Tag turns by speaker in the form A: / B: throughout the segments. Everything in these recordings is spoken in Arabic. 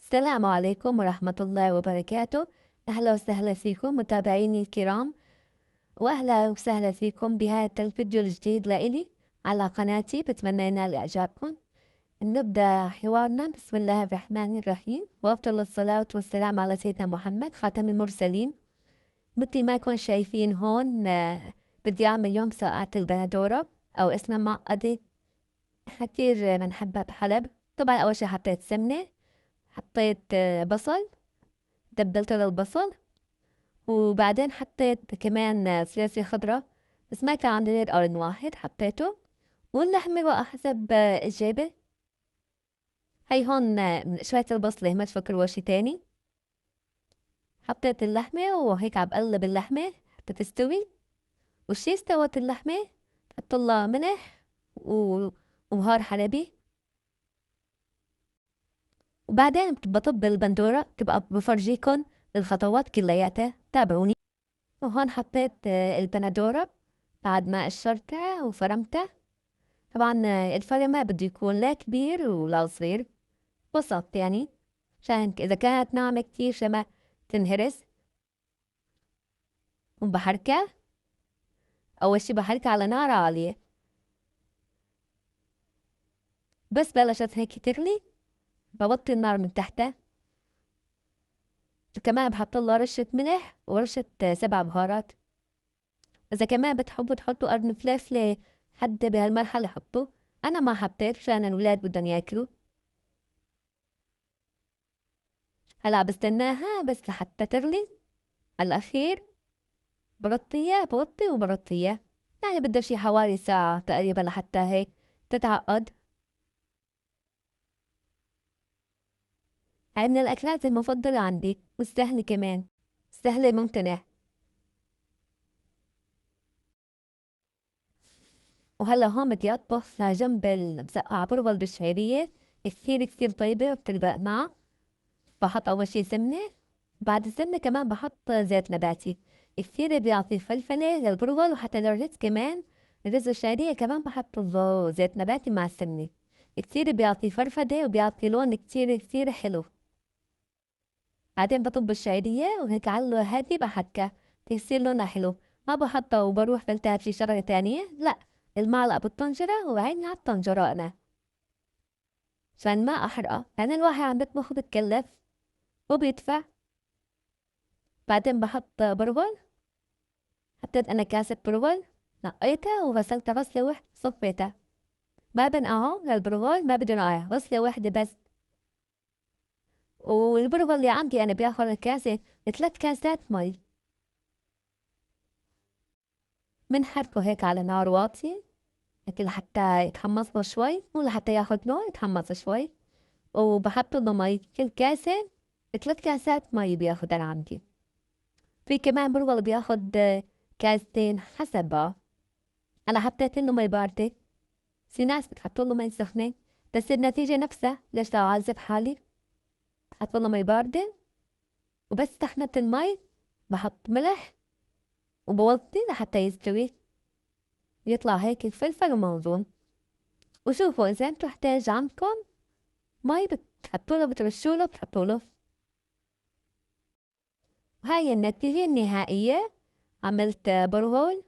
A: السلام عليكم ورحمة الله وبركاته. أهلا وسهلا فيكم متابعيني الكرام، وأهلا وسهلا فيكم بهذا الفيديو الجديد لإلي على قناتي. بتمنى ينال إعجابكم. نبدأ حوارنا. بسم الله الرحمن الرحيم، وأفضل الصلاة والسلام على سيدنا محمد خاتم المرسلين. مثل ما كون شايفين هون، بدي أعمل اليوم ساقعة البندورة أو اسمها معقدة. إحنا كتير بنحبها بحلب. طبعا أول شي حطيت سمنة، حطيت بصل، تبلت البصل، وبعدين حطيت كمان فلفل خضرا، بس ما كان عندي غير قرن واحد حطيته، واللحمة بقى حسب الجيبة. هي هون شوية البصلة ما تفكروا شي تاني. حطيت اللحمة وهيك عم بقلب اللحمة حتى تستوي، وشي استوت اللحمة حطلها ملح وبهار حلبي. وبعدين بطب البندورة، تبقى بفرجيكن الخطوات كلياتها، تابعوني. وهون حطيت البندورة بعد ما قشرتها وفرمتها. طبعا الفرن ما بده يكون لا كبير ولا صغير، وسط يعني، عشان إذا كانت ناعمة كتير عشان ما تنهرس. وبحركها. أول شي بحركها على نار عالية، بس بلشت هيك تغلي بوطي النار من تحتها. وكمان بحطلها رشة ملح ورشة 7 بهارات. إذا كمان بتحبوا تحطوا قرن فلفلة حدة بهالمرحلة حطوا. أنا ما حطيت عشان الولاد بدهم ياكلوا. هلا بستناها بس لحتى تغلي. على الأخير بغطي وبغطيها، يعني بدها شي حوالي ساعة تقريبا لحتى هيك تتعقد. هاي من الأكلات المفضلة عندي، والسهلة كمان، سهلة ممتنع. وهلا هون بدي أطبخ لجنب المسقعة برغل بالشعرية، كثير كثير طيبة وبتلبق معها. بحط أول شي سمنة، بعد السمنة كمان بحط زيت نباتي، كثير بيعطي فلفلة للبرغل وحتى للرز كمان. الرز الشعرية كمان بحط له زيت نباتي مع السمنة، كتير بيعطي فرفدة وبيعطي لون كتير كتير حلو. بعدين بطب الشعرية وهيك على هادي بحكها تصير لونها حلو. ما بحطها وبروح بلتها في شغلة تانية، لا، المعلقة بالطنجرة وعيني على الطنجرة أنا، عشان ما أحرقها، لأن الواحد عم بيطبخ وبتكلف وبيدفع. بعدين بحط برغل. حطيت أنا كاسة برغل، نقيتها وغسلتها غسلة وحدة صفيتها. ما بنقعه للبرغل، ما بدي نقعه، غسلة وحدة بس. والبرغل اللي عندي أنا بياخد الكاسة 3 كاسات مي. منحركه هيك على نار واطية هيك لحتى يتحمص له شوي، مو لحتى ياخد لون، يتحمص شوي. وبحط له مي، كل كاسة 3 كاسات مي بياخد أنا عندي. في كمان برغل بياخد كاستين حسب بقى. أنا حطيت له مي باردة، في ناس بتحط له مي سخنة، بس النتيجة نفسها. ليش لو أعذب حالي؟ بحط له مي باردة، وبس سخنت المي بحط ملح وبوطي لحتى يستوي، يطلع هيك الفلفل وموزون. وشوفوا إذا انتو احتاج عندكم مي بتحطوله، بترشوله، بتحطوله. وهاي النتيجة النهائية. عملت برغل،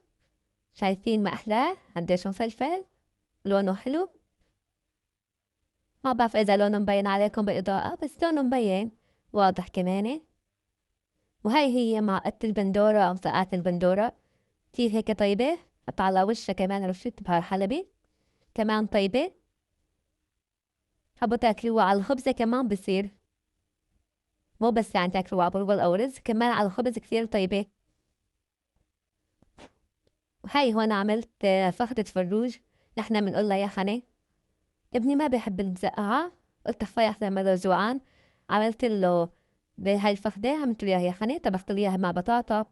A: شايفين ما أحلاه قديش مفلفل، لونه حلو. ما بعرف إذا لونه مبين عليكم بالإضاءة، بس لونه مبين واضح كمان. وهاي هي معقدة البندورة أو مسقعة البندورة، كتير هيك طيبة. حط على وشها كمان رشة بهار حلبي، كمان طيبة. حبوا تاكلوها على الخبزة كمان بصير، مو بس يعني تاكلوها على برغل أو رز، كمان على الخبز كتير طيبة. وهاي هون عملت فخدة فروج، نحنا بنقول لها يخنة. ابني ما بيحب المسقعة، قلت خفاي أحسن ما جوعان. عملت له بهاي الفخدة، عملت له إياها يخنة، طبخت له إياها مع بطاطا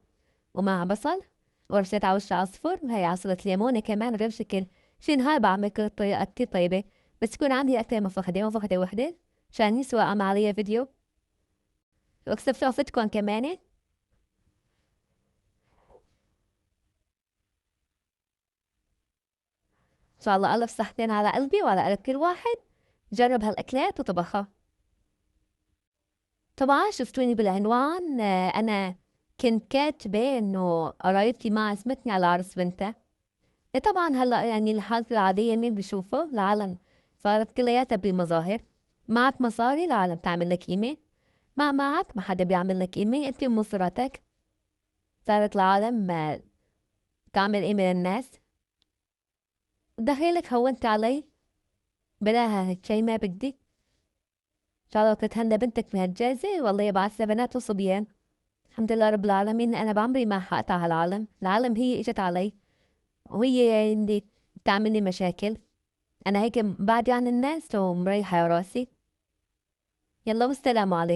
A: ومع بصل، ورشيت على وشها عصفر، وهي عصرة ليمونة كمان غير شكل. شي نهار بعمل طريقة كتير طيبة، بس يكون عندي أكتر من فخدة، مو فخدة وحدة، عشان يسوى عملية فيديو واكسب ثقتكم كمان. إن شاء الله ألف صحتين على قلبي وعلى قلب كل واحد جرب هالأكلات وطبخها. طبعًا شفتوني بالعنوان أنا كنت كاتبة إنه قرايبتي ما عزمتني على عرس بنتها. طبعًا هلأ يعني الحالة العادية مين بيشوفه؟ العالم صارت كلّياتها بمظاهر، معك مصاري العالم تعمل لك قيمة، ما معك ما حدا بيعمل لك قيمة، أنتِ ومصراتك صارت العالم تعمل قيمة للناس، دخيلك هوّنتِ علي بلاها شي ما بدي، إن شاء الله تتهنى بنتك بهالجايزة والله يبعث لها بنات وصبيان. الحمد لله رب العالمين أنا بعمري ما حقدت على العالم هي إجت علي وهي اللي بتعمل لي مشاكل، أنا هيك بعدي عن الناس ومريحة راسي، يالّا والسلام عليكم.